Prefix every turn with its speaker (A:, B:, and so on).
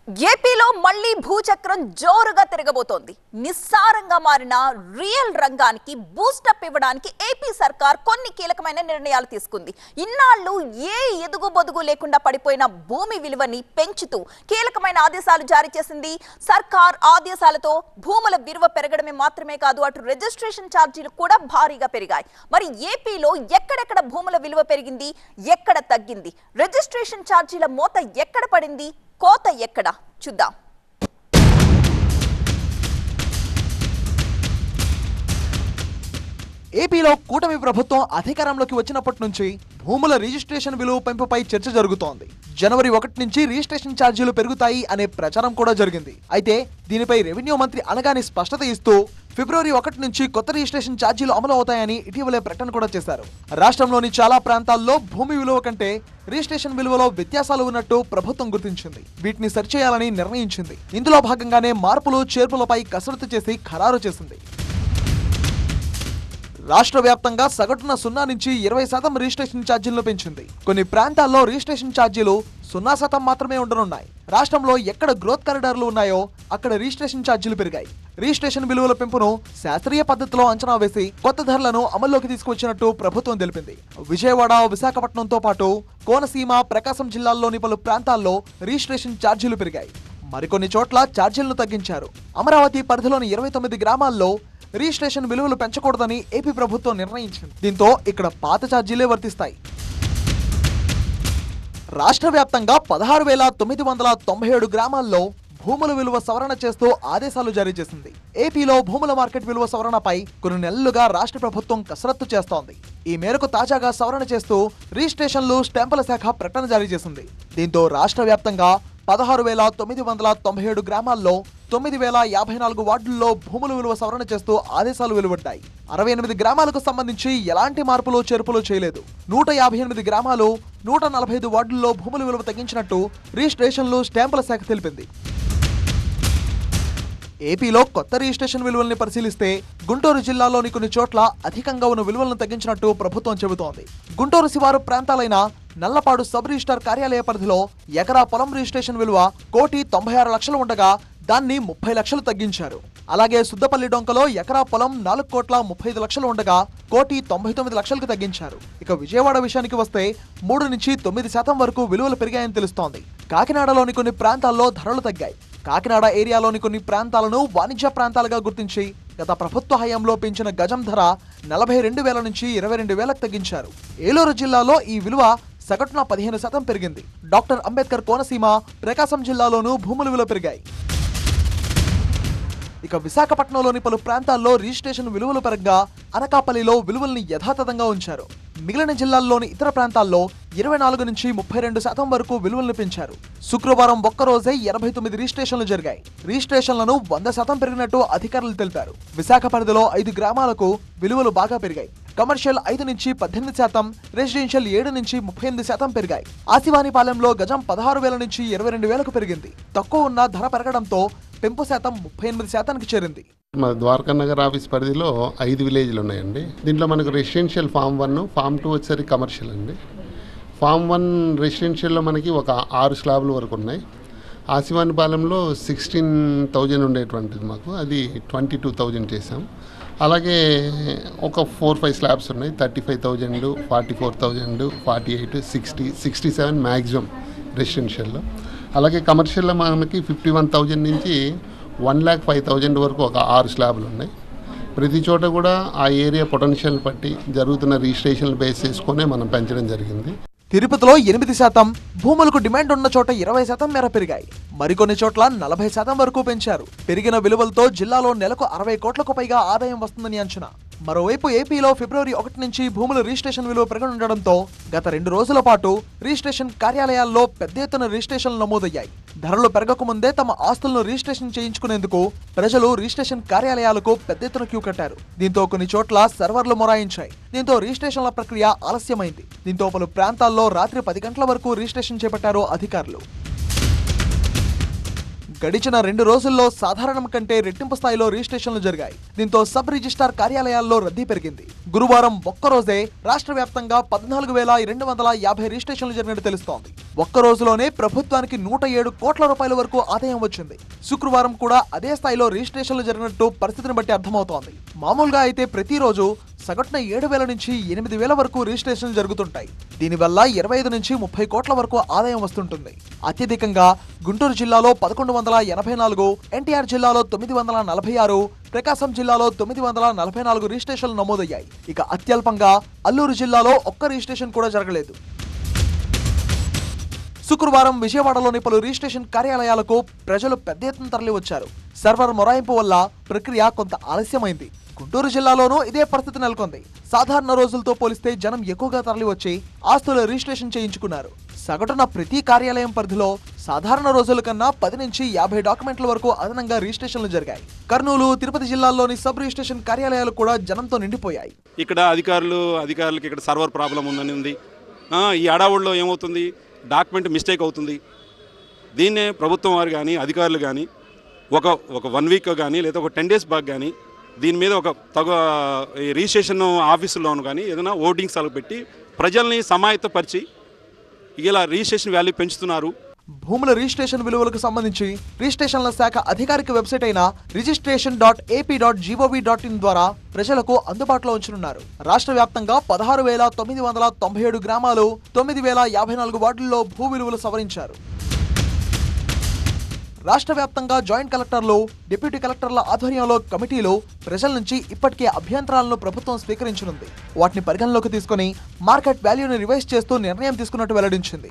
A: ఏపీలో మళ్లీ భూచక్రం జోరుగా తిరగబోతోంది. నిస్సారంగా మారిన రియల్ రంగానికి బూస్టప్ ఇవ్వడానికి ఏపీ సర్కార్ కొన్ని కీలకమైన నిర్ణయాలు తీసుకుంది. ఇన్నాళ్లు ఏ ఎదుగుబొదుగు లేకుండా పడిపోయిన భూమి విలువని పెంచుతూ కీలకమైన ఆదేశాలు జారీ చేసింది. సర్కార్ ఆదేశాలతో భూముల విలువ పెరగడమే మాత్రమే కాదు, అటు రిజిస్ట్రేషన్ ఛార్జీలు కూడా భారీగా పెరిగాయి. మరి ఏపీలో ఎక్కడెక్కడ భూముల విలువ పెరిగింది, ఎక్కడ తగ్గింది, రిజిస్ట్రేషన్ ఛార్జీల మోత ఎక్కడ పడింది, కోత ఎక్కడ చూద్దాం.
B: ఏపీలో కూటమి ప్రభుత్వం అధికారంలోకి వచ్చినప్పటి నుంచి భూముల రిజిస్ట్రేషన్ విలువ పెంపుపై చర్చ జరుగుతోంది. జనవరి 1 నుంచి రిజిస్ట్రేషన్ ఛార్జీలు పెరుగుతాయి అనే ప్రచారం కూడా జరిగింది. అయితే దీనిపై రెవెన్యూ మంత్రి అనగానే స్పష్టత ఇస్తూ ఫిబ్రవరి 1 నుంచి కొత్త రిజిస్ట్రేషన్ ఛార్జీలు అమలు అవుతాయని ఇటీవలే ప్రకటన కూడా చేశారు. రాష్ట్రంలోని చాలా ప్రాంతాల్లో భూమి విలువ కంటే రిజిస్ట్రేషన్ విలువలో వ్యత్యాసాలు ఉన్నట్టు ప్రభుత్వం గుర్తించింది. వీటిని సరిచేయాలని నిర్ణయించింది. ఇందులో భాగంగానే మార్పులు చేర్పులపై కసరత్తు చేసి ఖరారు చేసింది. రాష్ట్ర వ్యాప్తంగా సగటున 0 నుంచి 20% రిజిస్ట్రేషన్ ఛార్జీలను పెంచింది. కొన్ని ప్రాంతాల్లో రిజిస్ట్రేషన్ ఛార్జీలు 0% మాత్రమే ఉండనున్నాయి. రాష్ట్రంలో ఎక్కడ గ్రోత్ కారిడార్లు ఉన్నాయో అక్కడ రిజిస్ట్రేషన్ ఛార్జీలు పెరిగాయి. రిజిస్ట్రేషన్ విలువల పెంపును శాస్త్రీయ పద్ధతిలో అంచనా వేసి కొత్త ధరలను అమల్లోకి తీసుకొచ్చినట్టు ప్రభుత్వం తెలిపింది. విజయవాడ, విశాఖపట్నంతో పాటు కోనసీమ, ప్రకాశం జిల్లాల్లోని పలు ప్రాంతాల్లో రిజిస్ట్రేషన్ ఛార్జీలు పెరిగాయి. మరికొన్ని చోట్ల ఛార్జీలను తగ్గించారు. అమరావతి పరిధిలోని 29 గ్రామాల్లో రిజిస్ట్రేషన్ విలువలు పెంచకూడదని ఏపీ ప్రభుత్వం నిర్ణయించింది. దీంతో ఇక్కడ పాత ఛార్జీలే వర్తిస్తాయి. రాష్ట్ర వ్యాప్తంగా 16,997 గ్రామాల్లో భూముల విలువ సవరణ చేస్తూ ఆదేశాలు జారీ చేసింది. ఏపీలో భూముల మార్కెట్ విలువ సవరణపై కొన్ని నెలలుగా రాష్ట్ర ప్రభుత్వం కసరత్తు చేస్తోంది. ఈ మేరకు తాజాగా సవరణ చేస్తూ రిజిస్ట్రేషన్లు, స్టాంపుల శాఖ ప్రకటన జారీ చేసింది. దీంతో రాష్ట్ర వ్యాప్తంగా 16,997 గ్రామాల్లో 9,054 వార్డుల్లో భూముల విలువ సవరణ చేస్తూ ఆదేశాలు వెలువడ్డాయి. 68 గ్రామాలకు సంబంధించి ఎలాంటి మార్పులు చేర్పులు చేయలేదు. 158 గ్రామాలు, 145 వార్డుల్లో భూముల విలువ తగ్గించినట్టు రిజిస్ట్రేషన్లు, స్టాంపుల శాఖ తెలిపింది. ఏపీలో కొత్త రిజిస్ట్రేషన్ విలువల్ని పరిశీలిస్తే గుంటూరు జిల్లాలోని కొన్ని చోట్ల అధికంగా ఉన్న విలువలను తగ్గించినట్టు ప్రభుత్వం చెబుతోంది. గుంటూరు శివారు ప్రాంతాలైన నల్లపాడు సబ్ రిజిస్టార్ కార్యాలయ పరిధిలో ఎకరా పొలం రిజిస్ట్రేషన్ విలువ 1,96,00,000 ఉండగా దాన్ని 30 లక్షలు తగ్గించారు. అలాగే సుద్దపల్లి డొంకలో ఎకరా పొలం 4,35,00,000 ఉండగా 1,99,00,000కు తగ్గించారు. ఇక విజయవాడ విషయానికి వస్తే 3 నుంచి 9% వరకు విలువలు పెరిగాయని తెలుస్తోంది. కాకినాడలోని కొన్ని ప్రాంతాల్లో ధరలు తగ్గాయి. కాకినాడ ఏరియాలోని కొన్ని ప్రాంతాలను వాణిజ్య ప్రాంతాలుగా గుర్తించి గత ప్రభుత్వ హయాంలో పెంచిన గజం ధర 42,000 నుంచి 22,000కు తగ్గించారు. ఏలూరు జిల్లాలో ఈ విలువ సగటున 15% పెరిగింది. డాక్టర్ అంబేద్కర్ కోనసీమ, ప్రకాశం జిల్లాలోనూ భూముల విలువ పెరిగాయి. ఇక విశాఖపట్నంలోని పలు ప్రాంతాల్లో రిజిస్ట్రేషన్ విలువలు పెరగ్గా అనకాపల్లిలో విలువల్ని యథాతథంగా ఉంచారు. మిగిలిన జిల్లాల్లోని ఇతర ప్రాంతాల్లో 24 నుంచి 32% వరకు విలువలను పెంచారు. శుక్రవారం ఒక్కరోజే 89 రిజిస్ట్రేషన్లు జరిగాయి. రిజిస్ట్రేషన్లను 100% పెరిగినట్టు అధికారులు తెలిపారు. విశాఖ పరిధిలో 5 గ్రామాలకు విలువలు బాగా పెరిగాయి. కమర్షియల్ 5 నుంచి 18%, రెసిడెన్షియల్ 7 నుంచి 38% పెరిగాయి. ఆసివానిపాలెంలో గజం 16,000 నుంచి 22,000కు పెరిగింది. తక్కువ ఉన్న ధర పెరగడంతో పెంపు శాతం 38%కి చేరింది.
C: మా ద్వారకా నగర్ ఆఫీస్ పరిధిలో 5 విలేజ్లు ఉన్నాయండి. దీంట్లో మనకు రెసిడెన్షియల్ ఫామ్ 1, ఫామ్ 2 వచ్చేసరికి కమర్షియల్ అండి. ఫామ్ 1 రెసిడెన్షియల్లో మనకి ఒక 6 స్లాబ్ల వరకు ఉన్నాయి. ఆసివానిపాలెంలో 16,000 ఉండేటువంటిది మాకు, అది 22,000 చేసాం. అలాగే ఒక 4-5 స్లాబ్స్ ఉన్నాయి. 35,000, 44,000, 48, 60, 67 మ్యాక్సిమం రెసిడెన్షియల్లో. అలాగే కమర్షియల్లో మనకి 51,000 నుంచి 1,05,000 వరకు ఒక 6 స్లాబ్లు ఉన్నాయి. ప్రతి చోట కూడా ఆ ఏరియా పొటెన్షియల్ బట్టి జరుగుతున్న రిజిస్ట్రేషన్లు బేస్ చేసుకునే మనం పెంచడం జరిగింది.
B: తిరుపతిలో 8%, భూములకు డిమాండ్ ఉన్న చోట 20% మేర పెరిగాయి. మరికొన్ని చోట్ల 40% వరకు పెంచారు. పెరిగిన విలువలతో జిల్లాలో నెలకు 60 కోట్లకు పైగా ఆదాయం వస్తుందని అంచనా. మరోవైపు ఏపీలో ఫిబ్రవరి 1 నుంచి భూముల రిజిస్ట్రేషన్ విలువ పెరగనుండడంతో గత 2 రోజుల పాటు రిజిస్ట్రేషన్ కార్యాలయాల్లో పెద్ద ఎత్తున రిజిస్ట్రేషన్లు నమోదయ్యాయి. ధరలు పెరగకముందే తమ ఆస్తులను రిజిస్ట్రేషన్ చేయించుకునేందుకు ప్రజలు రిజిస్ట్రేషన్ కార్యాలయాలకు పెద్ద ఎత్తున క్యూ కట్టారు. దీంతో కొన్ని చోట్ల సర్వర్లు మొరాయించాయి. దీంతో రిజిస్ట్రేషన్ల ప్రక్రియ ఆలస్యమైంది. దీంతో పలు ప్రాంతాల్లో రాత్రి 10 గంటల వరకు రిజిస్ట్రేషన్ చేపట్టారు అధికారులు. గడిచిన 2 రోజుల్లో సాధారణం కంటే రెట్టింపు స్థాయిలో రిజిస్ట్రేషన్లు జరిగాయి. దీంతో సబ్ రిజిస్ట్రార్ కార్యాలయాల్లో రద్దీ పెరిగింది. గురువారం ఒక్కరోజే రాష్ట్ర వ్యాప్తంగా 14,250 రిజిస్ట్రేషన్లు జరిగినట్టు తెలుస్తోంది. ఒక్క రోజులోనే ప్రభుత్వానికి 107 కోట్ల రూపాయల వరకు ఆదాయం వచ్చింది. శుక్రవారం కూడా అదే స్థాయిలో రిజిస్ట్రేషన్లు జరిగినట్టు పరిస్థితిని బట్టి అర్థమవుతోంది. మామూలుగా అయితే ప్రతిరోజు సగటున 7,000 నుంచి 8,000 వరకు రిజిస్ట్రేషన్లు జరుగుతుంటాయి. దీనివల్ల 25 నుంచి 30 కోట్ల వరకు ఆదాయం వస్తుంటుంది. అత్యధికంగా గుంటూరు జిల్లాలో 1184, ఎన్టీఆర్ జిల్లాలో 946, ప్రకాశం జిల్లాలో 944 రిజిస్ట్రేషన్లు నమోదయ్యాయి. ఇక అత్యల్పంగా అల్లూరు జిల్లాలో ఒక్క రిజిస్ట్రేషన్ కూడా జరగలేదు. శుక్రవారం విజయవాడలోని పలు రిజిస్ట్రేషన్ కార్యాలయాలకు ప్రజలు పెద్ద ఎత్తున తరలి వచ్చారు. సర్వర్ మొరాయింపు వల్ల ప్రక్రియ కొంత ఆలస్యమైంది. గుంటూరు జిల్లాలోనూ ఇదే పరిస్థితి నెలకొంది. సాధారణ రోజులతో పోలిస్తే జనం ఎక్కువగా తరలి వచ్చి ఆస్తుల రిజిస్ట్రేషన్ చేయించుకున్నారు. సగటున ప్రతి కార్యాలయం పరిధిలో సాధారణ రోజుల కన్నా 10 నుంచి 50 డాక్యుమెంట్ల వరకు అదనంగా రిజిస్ట్రేషన్లు జరిగాయి. కర్నూలు, తిరుపతి జిల్లాల్లోని సబ్ రిజిస్ట్రేషన్ కార్యాలయాలు కూడా జనంతో నిండిపోయాయి.
D: ఇక్కడ అధికారులకి ఇక్కడ సర్వర్ ప్రాబ్లం ఉందని ఉంది. ఈ అడావుల్లో ఏమవుతుంది, డాక్యుమెంట్ మిస్టేక్ అవుతుంది. దీన్నే ప్రభుత్వం వారు కానీ అధికారులు కానీ ఒక 1 వీక్ కానీ లేదా ఒక 10 డేస్ బ్యాక్ కానీ దీని మీద ఒక రిజిస్ట్రేషన్ ఆఫీసుల్లోనూ కానీ ఏదైనా ఓటింగ్స్ అలా పెట్టి ప్రజల్ని సమాయత్తపరిచి ఇలా రిజిస్ట్రేషన్ వాల్యూ పెంచుతున్నారు.
B: భూముల రిజిస్ట్రేషన్ విలువలకు సంబంధించి రిజిస్ట్రేషన్ల శాఖ అధికారిక వెబ్సైట్ అయిన registration.ap.gov.in ద్వారా ప్రజలకు అందుబాటులో ఉంచనున్నారు. రాష్ట్ర వ్యాప్తంగా 16,997 గ్రామాలు, 9,054 వార్డుల్లో భూ విలువలు సవరించారు. రాష్ట్ర వ్యాప్తంగా జాయింట్ కలెక్టర్లు, డిప్యూటీ కలెక్టర్ల ఆధ్వర్యంలో కమిటీలు ప్రజల నుంచి ఇప్పటికే అభ్యంతరాలను ప్రభుత్వం స్వీకరించనుంది. వాటిని పరిగణలోకి తీసుకుని మార్కెట్ వాల్యూని రివైజ్ చేస్తూ నిర్ణయం తీసుకున్నట్టు వెల్లడించింది.